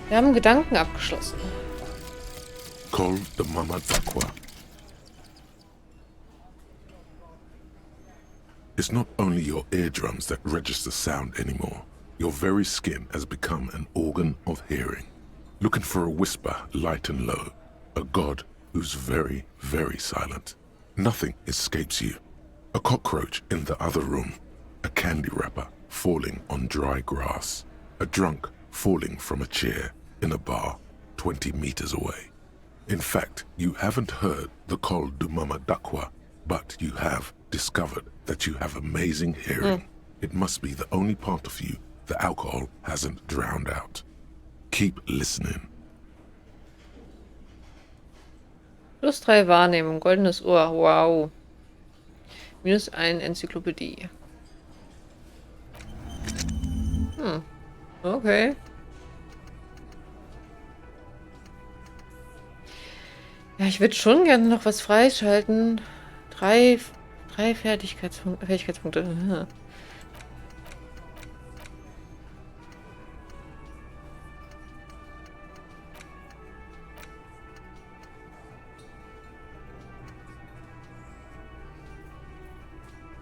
Wir haben Gedanken abgeschlossen. Call the Mama Dakwa. It's not only your eardrums that register sound anymore. Your very skin has become an organ of hearing. Looking for a whisper, light and low. A god who's very, very silent. Nothing escapes you. A cockroach in the other room. A candy wrapper falling on dry grass. A drunk falling from a chair in a bar 20 meters away. In fact, you haven't heard the call du Mama Dakwa, but you have discovered that you have amazing hearing. It must be the only part of you the alcohol hasn't drowned out. Keep listening. +3 Wahrnehmung, goldenes Ohr, wow. -1 Enzyklopädie. Okay. Ja, ich würde schon gerne noch was freischalten. Drei Fähigkeitspunkte.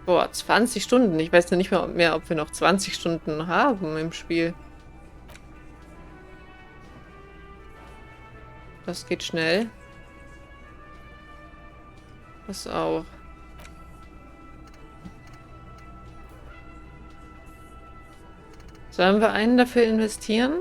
Boah, 20 Stunden. Ich weiß ja nicht mehr, ob wir noch 20 Stunden haben im Spiel. Das geht schnell. Das auch. Sollen wir einen dafür investieren?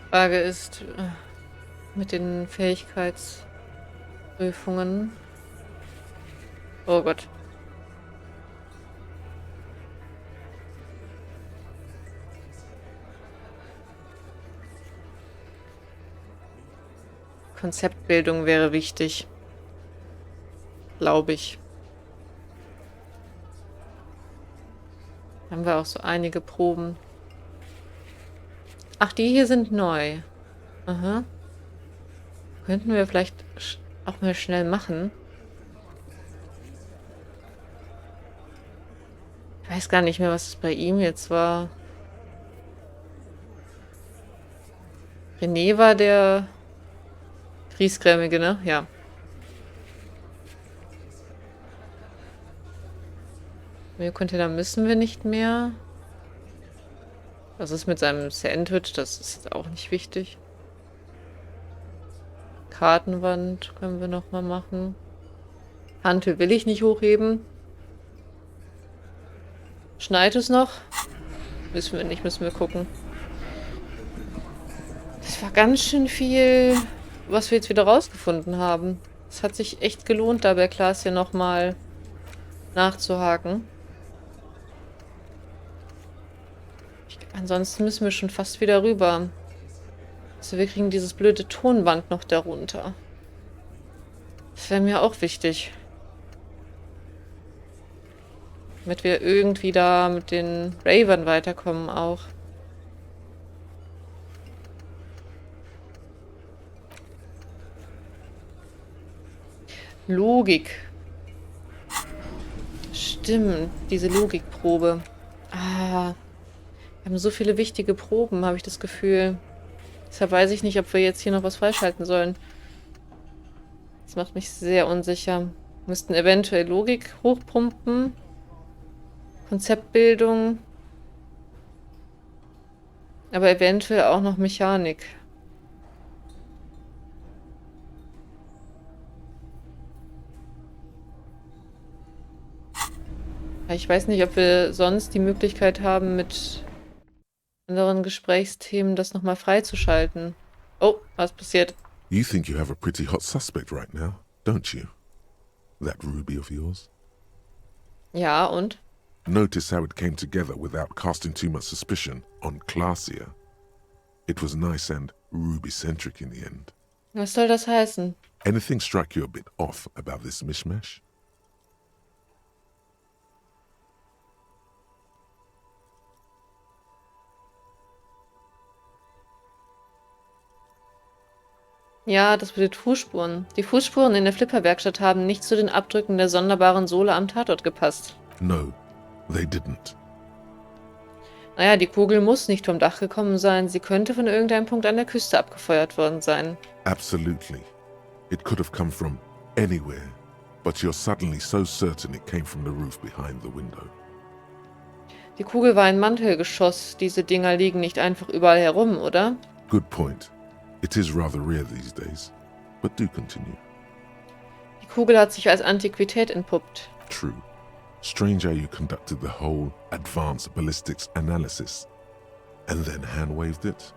Frage ist mit den Fähigkeitsprüfungen. Oh Gott. Konzeptbildung wäre wichtig. Glaube ich. Haben wir auch so einige Proben. Ach, die hier sind neu. Aha. Könnten wir vielleicht auch mal schnell machen. Ich weiß gar nicht mehr, was es bei ihm jetzt war. René war der Griesgrämige, ne? Ja. Container müssen wir nicht mehr. Was ist mit seinem Sandwich? Das ist jetzt auch nicht wichtig. Kartenwand können wir noch mal machen. Hantel will ich nicht hochheben. Schneit es noch? Müssen wir nicht, müssen wir gucken. Das war ganz schön viel, was wir jetzt wieder rausgefunden haben. Es hat sich echt gelohnt, da bei Klaas hier noch mal nachzuhaken. Ansonsten müssen wir schon fast wieder rüber. Also wir kriegen dieses blöde Tonband noch darunter. Das wäre mir auch wichtig. Damit wir irgendwie da mit den Ravern weiterkommen auch. Logik. Stimmt, diese Logikprobe. Ah. Wir haben so viele wichtige Proben, habe ich das Gefühl. Deshalb weiß ich nicht, ob wir jetzt hier noch was freischalten sollen. Das macht mich sehr unsicher. Wir müssten eventuell Logik hochpumpen. Konzeptbildung. Aber eventuell auch noch Mechanik. Ich weiß nicht, ob wir sonst die Möglichkeit haben, mit anderen Gesprächsthemen das nochmal freizuschalten. Oh, was passiert? You think you have a pretty hot suspect right now, don't you? That ruby of yours? Ja, und? Notice how it came together without casting too much suspicion on Clausia. It was nice and Ruby-centric in the end. Was soll das heißen? Anything strike you a bit off about this mishmash? Ja, das mit den Fußspuren. Die Fußspuren in der Flipperwerkstatt haben nicht zu den Abdrücken der sonderbaren Sohle am Tatort gepasst. No, they didn't. Naja, die Kugel muss nicht vom Dach gekommen sein. Sie könnte von irgendeinem Punkt an der Küste abgefeuert worden sein. Absolutely. It could have come from anywhere, but you're suddenly so certain it came from the roof behind the window. Die Kugel war ein Mantelgeschoss. Diese Dinger liegen nicht einfach überall herum, oder? Good point. It is rather rare these days, but do continue. Die Kugel hat sich als Antiquität entpuppt. True. Strange how you conducted the whole advanced ballistics analysis and then hand-waved it.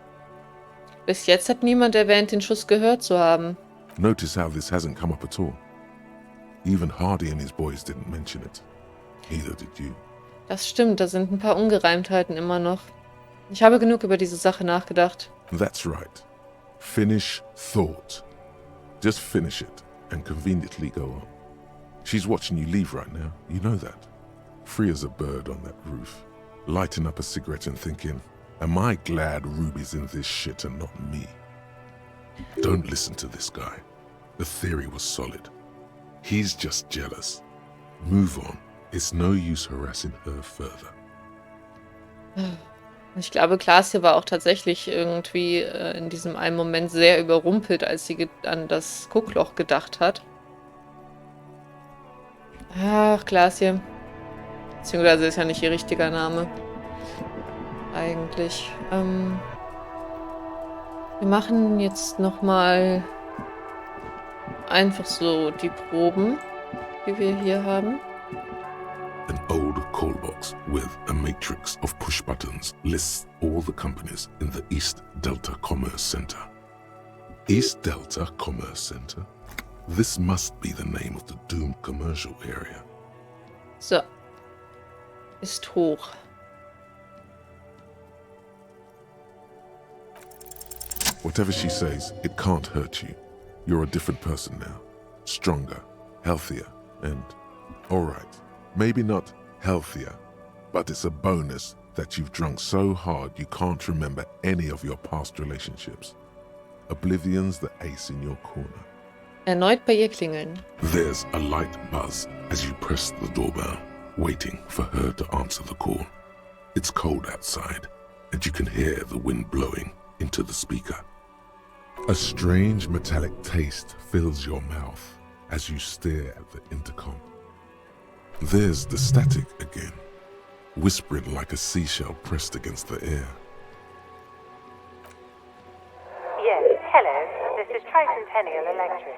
Bis jetzt hat niemand erwähnt, den Schuss gehört zu haben. Notice how this hasn't come up at all. Even Hardy and his boys didn't mention it. Neither did you. Das stimmt, da sind ein paar Ungereimtheiten immer noch. Ich habe genug über diese Sache nachgedacht. That's right. Finish thought. Just finish it and conveniently go on. She's watching you leave right now, you know that. Free as a bird on that roof, lighting up a cigarette and thinking, am I glad Ruby's in this shit and not me? Don't listen to this guy. The theory was solid. He's just jealous. Move on. It's no use harassing her further. Ich glaube, Klaas hier war auch tatsächlich irgendwie in diesem einen Moment sehr überrumpelt, als sie an das Guckloch gedacht hat. Ach, Klaas hier. Beziehungsweise ist ja nicht ihr richtiger Name. Eigentlich. Wir machen jetzt nochmal einfach so die Proben, die wir hier haben. An old callbox with a matrix of push buttons lists all the companies in the East Delta Commerce Center. East Delta Commerce Center? This must be the name of the doomed commercial area. So. Ist hoch. Whatever she says, it can't hurt you. You're a different person now. Stronger, healthier, and... alright, maybe not healthier, but it's a bonus that you've drunk so hard you can't remember any of your past relationships. Oblivion's the ace in your corner. Erneut bei ihr klingeln. There's a light buzz as you press the doorbell, waiting for her to answer the call. It's cold outside, and you can hear the wind blowing into the speaker. A strange metallic taste fills your mouth as you stare at the intercom. There's the static again, whispering like a seashell pressed against the air. Yes, hello. This is Tricentennial Electric.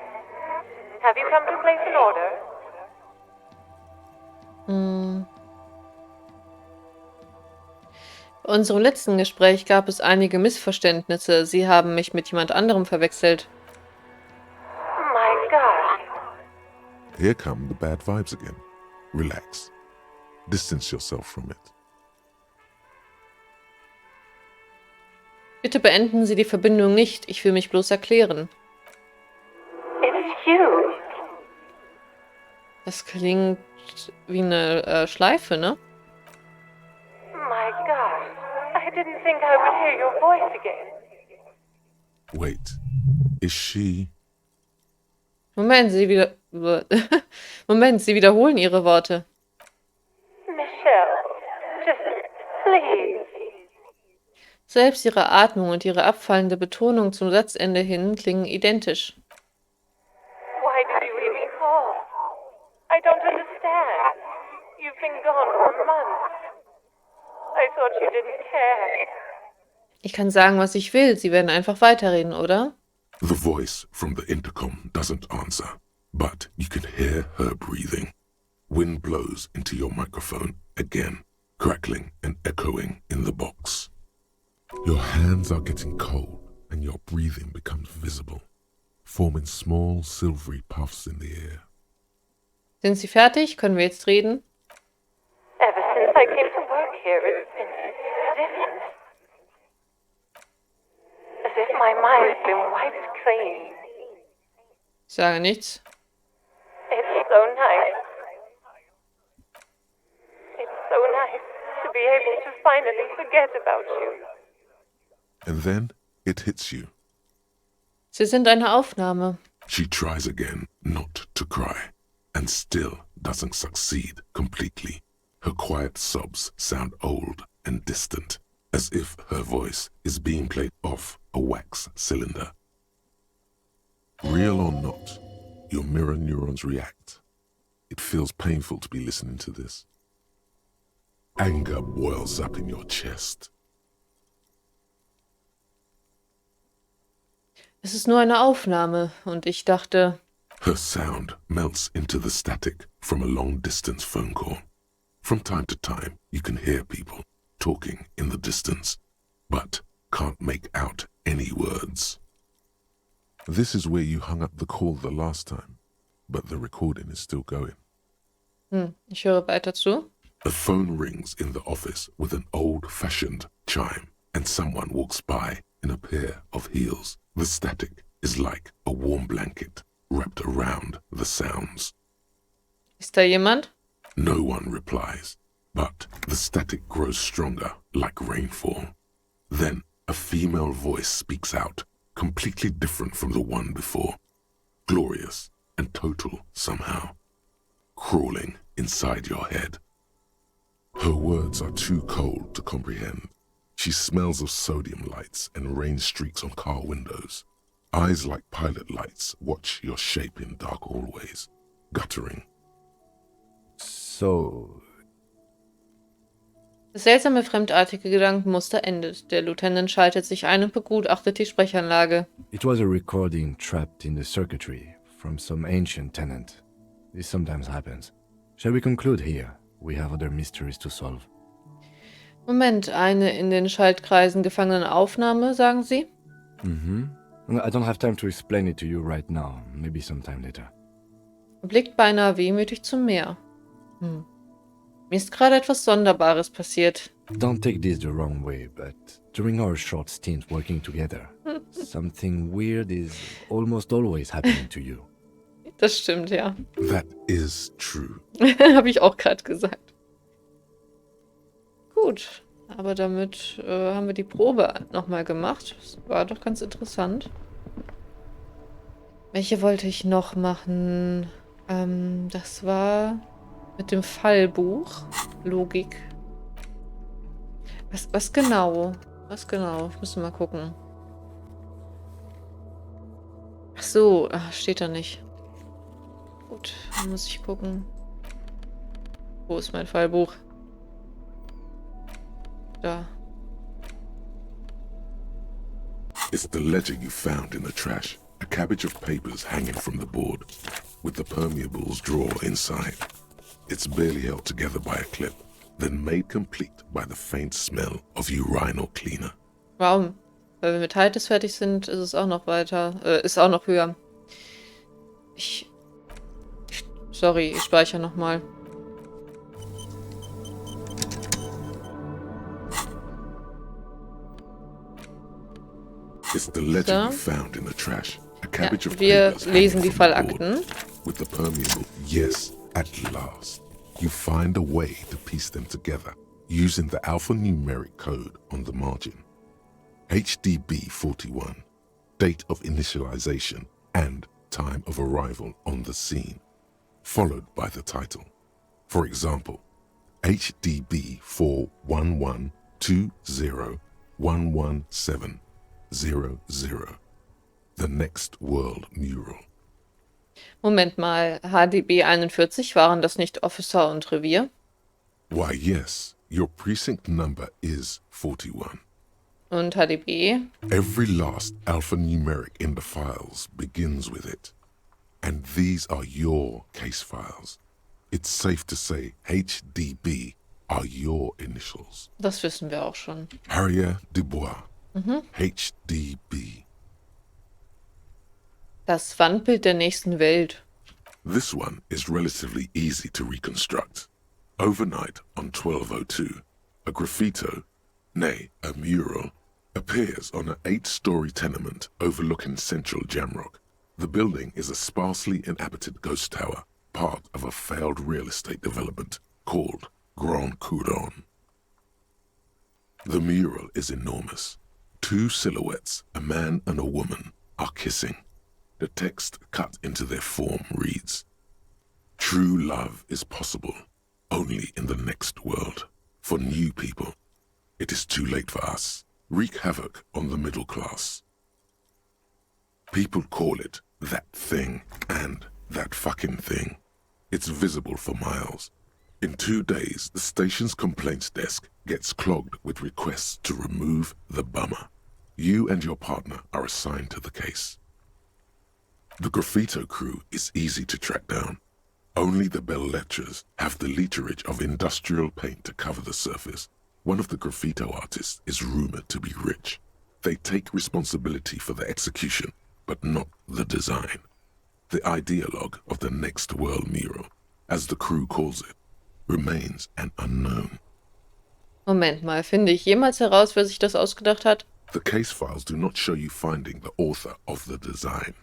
Have you come to place an order? Bei unserem letzten Gespräch gab es einige Missverständnisse. Sie haben mich mit jemand anderem verwechselt. My gosh. Here come the bad vibes again. Relax. Distance yourself from it. Bitte beenden Sie die Verbindung nicht. Ich will mich bloß erklären. It's you. Das klingt wie eine Schleife, ne? My gosh. I didn't think I would hear your voice again. Wait, is she... Moment, Moment, Sie wiederholen Ihre Worte. Michelle, just please. Selbst Ihre Atmung und Ihre abfallende Betonung zum Satzende hin klingen identisch. Why did you even call? I don't understand. You've been gone for months. I thought you didn't care. Ich kann sagen, was ich will. Sie werden einfach weiterreden, oder? The voice from the intercom doesn't answer, but you can hear her breathing. Wind blows into your microphone again, crackling and echoing in the box. Your hands are getting cold and your breathing becomes visible, forming small silvery puffs in the air. Sind Sie fertig? Können wir jetzt reden? Ever since I came to work here, it's been different. as if my mind's been wiped clean. Ich sage nichts. It's so nice. It's so nice to be able to finally forget about you. And then it hits you. Sie sind eine Aufnahme. She tries again not to cry, and still doesn't succeed completely. Her quiet sobs sound old and distant, as if her voice is being played off a wax cylinder. Real or not, your mirror neurons react. It feels painful to be listening to this. Anger boils up in your chest. Es ist nur eine Aufnahme und ich dachte, Her sound melts into the static from a long-distance phone call. From time to time, you can hear people talking in the distance, but can't make out any words. This is where you hung up the call the last time, but the recording is still going. Ich höre weiter zu. A phone rings in the office with an old-fashioned chime, and someone walks by in a pair of heels. The static is like a warm blanket wrapped around the sounds. Ist da jemand? No one replies, but the static grows stronger like rainfall. Then a female voice speaks out, completely different from the one before. Glorious and total somehow, crawling inside your head. Her words are too cold to comprehend. She smells of sodium lights and rain streaks on car windows. Eyes like pilot lights watch your shape in dark hallways, guttering. So, Das seltsame, fremdartige Gedankenmuster endet. Der Lieutenant schaltet sich ein und begutachtet die Sprechanlage. it was a recording trapped in the circuitry from some ancient tenant. This sometimes happens. Shall we conclude here? We have other mysteries to solve. Moment, eine in den Schaltkreisen gefangene Aufnahme, sagen Sie? I don't have time to explain it to you right now. Maybe sometime later. Blickt beinahe wehmütig zum Meer. Mir ist gerade etwas Sonderbares passiert. Don't take this the wrong way, but during our short stint working together, something weird is almost always happening to you. Das stimmt, ja. That is true. Habe ich auch gerade gesagt. Gut, aber damit haben wir die Probe nochmal gemacht. Das war doch ganz interessant. Welche wollte ich noch machen? Das war mit dem Fallbuch. Logik. Was genau? Was genau? Ich muss mal gucken. Ach so, steht da nicht. Gut, dann muss ich gucken. Wo ist mein Fallbuch? Da. It's the ledger you found in the trash. A cabbage of papers hanging from the board, with the permeables drawer inside. It's barely held together by a clip, then made complete by the faint smell of urinal cleaner. Warum? Weil wir mit Haltes fertig sind, ist es auch noch weiter. Ist auch noch höher. Sorry, ich speichere nochmal. It's the ledger you found in the trash. A cabbage of Wir papers lesen hanging die from the board, Fallakten. with the permeable. Yes, at last. You find a way to piece them together using the alphanumeric code on the margin. HDB 41, date of initialization and time of arrival on the scene, followed by the title. For example, HDB 41120117000, the next world mural. Moment mal, HDB 41, waren das nicht Officer und Revier? Why, yes, your precinct number is 41. Und HDB? Every last alphanumeric in the files begins with it. And these are your case files. It's safe to say HDB are your initials. Das wissen wir auch schon. Harrier Dubois, HDB. Das Wandbild der nächsten Welt. This one is relatively easy to reconstruct. Overnight on 1202, a graffito, nay, a mural, appears on an 8-story tenement overlooking central Jamrock. The building is a sparsely inhabited ghost tower, part of a failed real estate development called Grand Couronne. The mural is enormous. 2 silhouettes, a man and a woman, are kissing. The text cut into their form reads, "True love is possible only in the next world. For new people, it is too late for us. Wreak havoc on the middle class." People call it that thing and that fucking thing. It's visible for miles. In 2 days, the station's complaints desk gets clogged with requests to remove the bummer. You and your partner are assigned to the case. The graffito crew is easy to track down. Only the bell lectures have the literage of industrial paint to cover the surface. One of the graffito artists is rumored to be rich. They take responsibility for the execution, but not the design. The ideologue of the next world mural, as the crew calls it, remains an unknown. Moment mal, finde ich jemals heraus, wer sich das ausgedacht hat? The case files do not show you finding the author of the design.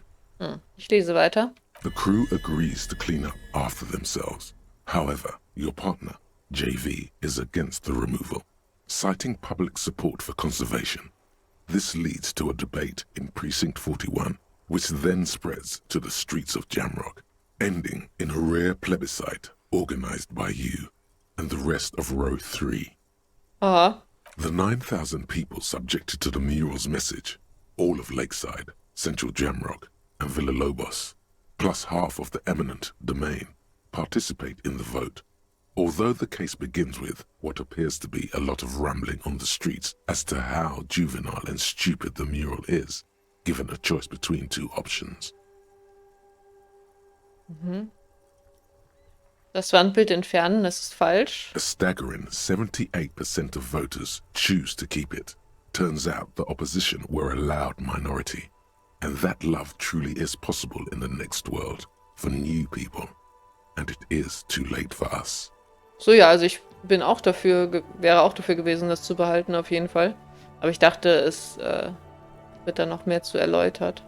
Ich lese weiter. The crew agrees to clean up after themselves. However, your partner, JV, is against the removal, citing public support for conservation. This leads to a debate in Precinct 41, which then spreads to the streets of Jamrock, ending in a rare plebiscite organized by you and the rest of Row 3. Aha. The 9,000 people subjected to the mural's message, all of Lakeside, Central Jamrock, and Villa Lobos, plus half of the eminent domain, participate in the vote. Although the case begins with what appears to be a lot of rambling on the streets as to how juvenile and stupid the mural is, given a choice between 2 options. Das Wandbild entfernen, das ist falsch. A staggering 78% of voters choose to keep it. Turns out the opposition were a loud minority. And that love truly is possible in the next world, for new people. And it is too late for us. So, ja, also ich bin auch dafür, wäre auch dafür gewesen, das zu behalten, auf jeden Fall. Aber ich dachte, es wird da noch mehr zu erläutert.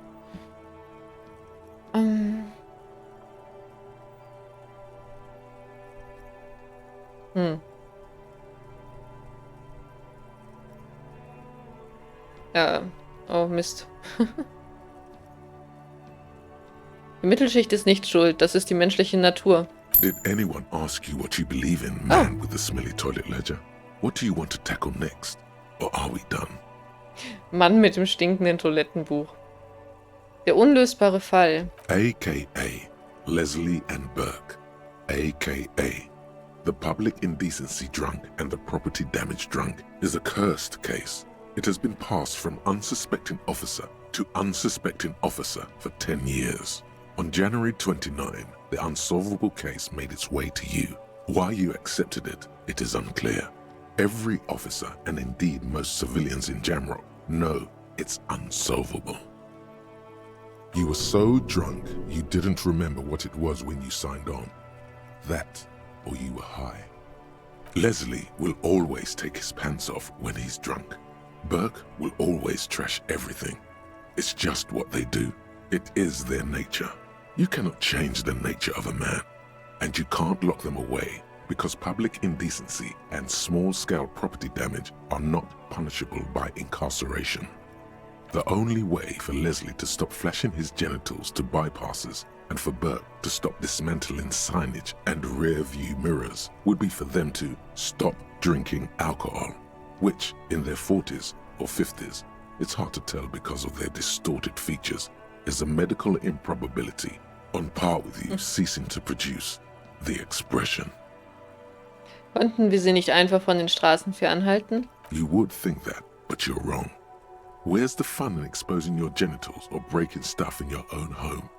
Ja, oh Mist. Die Mittelschicht ist nicht schuld, das ist die menschliche Natur. Did anyone ask you what you believe in, man with the smelly toilet ledger? What do you want to tackle next? Or are we done? Mann mit dem stinkenden Toilettenbuch. Der unlösbare Fall. A.K.A. Leslie and Burke. A.K.A. The public indecency drunk and the property damage drunk is a cursed case. It has been passed from unsuspecting officer to unsuspecting officer for 10 years. On January 29, the unsolvable case made its way to you. Why you accepted it, it is unclear. Every officer, and indeed most civilians in Jamrock, know it's unsolvable. You were so drunk you didn't remember what it was when you signed on. That, or you were high. Leslie will always take his pants off when he's drunk. Burke will always trash everything. It's just what they do. It is their nature. You cannot change the nature of a man, and you can't lock them away because public indecency and small-scale property damage are not punishable by incarceration. The only way for Leslie to stop flashing his genitals to bypassers and for Burke to stop dismantling signage and rear-view mirrors would be for them to stop drinking alcohol, which in their 40s or 50s, it's hard to tell because of their distorted features, is a medical improbability on par with you ceasing to produce the expression. Konnten wir sie nicht einfach von den Straßen fernhalten? You would think that, but you're wrong. Where's the fun in exposing your genitals or breaking stuff in your own home?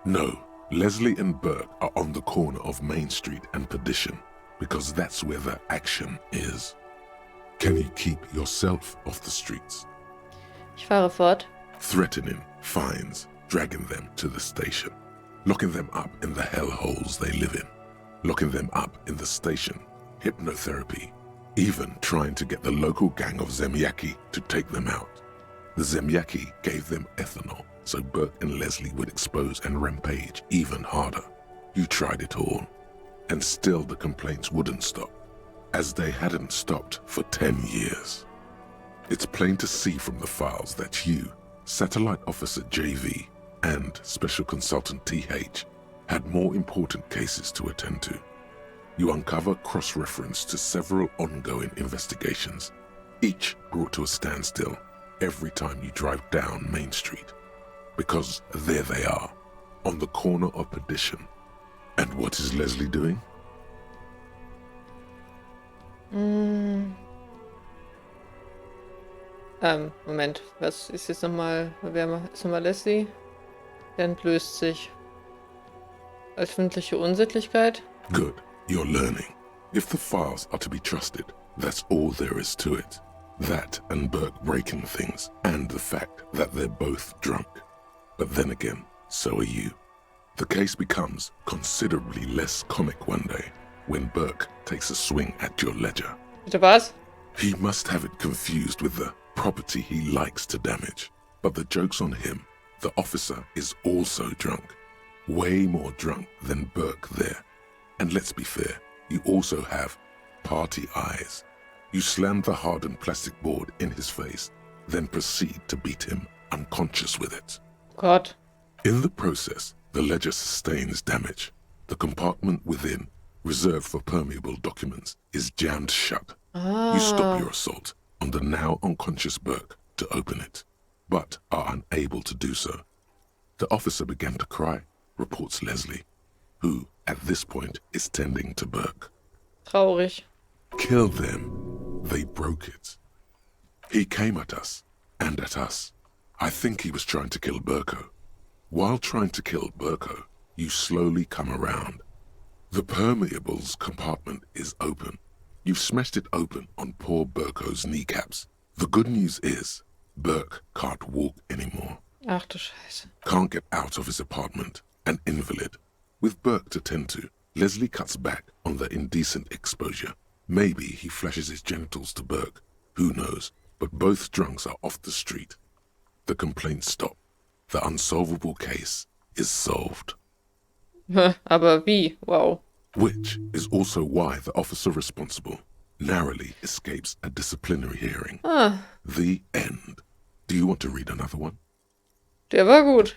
No, Leslie and Burke are on the corner of Main Street and Perdition because that's where the action is. Can you keep yourself off the streets? Ich fahre fort. Threatening, fines, dragging them to the station, locking them up in the hellholes they live in, locking them up in the station, hypnotherapy, even trying to get the local gang of Zemyaki to take them out. The Zemyaki gave them ethanol, so Burke and Leslie would expose and rampage even harder. You tried it all, and still the complaints wouldn't stop, as they hadn't stopped for 10 years. It's plain to see from the files that you, Satellite Officer JV, and Special Consultant TH had more important cases to attend to. You uncover cross-reference to several ongoing investigations, each brought to a standstill every time you drive down Main Street, because there they are, on the corner of Perdition. And what is Leslie doing? Moment, was ist jetzt nochmal, wer ist nochmal Leslie? Der entblößt sich. Öffentliche Unsittlichkeit? Good, you're learning. If the files are to be trusted, that's all there is to it. That and Burke breaking things, and the fact that they're both drunk. But then again, so are you. The case becomes considerably less comic one day, when Burke takes a swing at your ledger. Bitte was? He must have it confused with the property he likes to damage. But the joke's on him. The officer is also drunk. Way more drunk than Burke there. And let's be fair, you also have party eyes. You slam the hardened plastic board in his face, then proceed to beat him unconscious with it. Gott. In the process, the ledger sustains damage. The compartment within, reserved for permeable documents, is jammed shut. You stop your assault on the now unconscious Burke to open it, but are unable to do so. The officer began to cry, reports Leslie, who at this point is tending to Burke. Traurig. Kill them. They broke it. He came at us, and at us. I think he was trying to kill Burko. While trying to kill Burko, you slowly come around. The permeables compartment is open. You've smashed it open on poor Burko's kneecaps. The good news is, Burke can't walk anymore. Ach du Scheiße. Can't get out of his apartment, an invalid. With Burke to tend to, Leslie cuts back on the indecent exposure. Maybe he flashes his genitals to Burke. Who knows? But both drunks are off the street. The complaints stop. The unsolvable case is solved. Aber wie? Wow. Which is also why the officer responsible narrowly escapes a disciplinary hearing. The end. Do you want to read another one? Der war gut.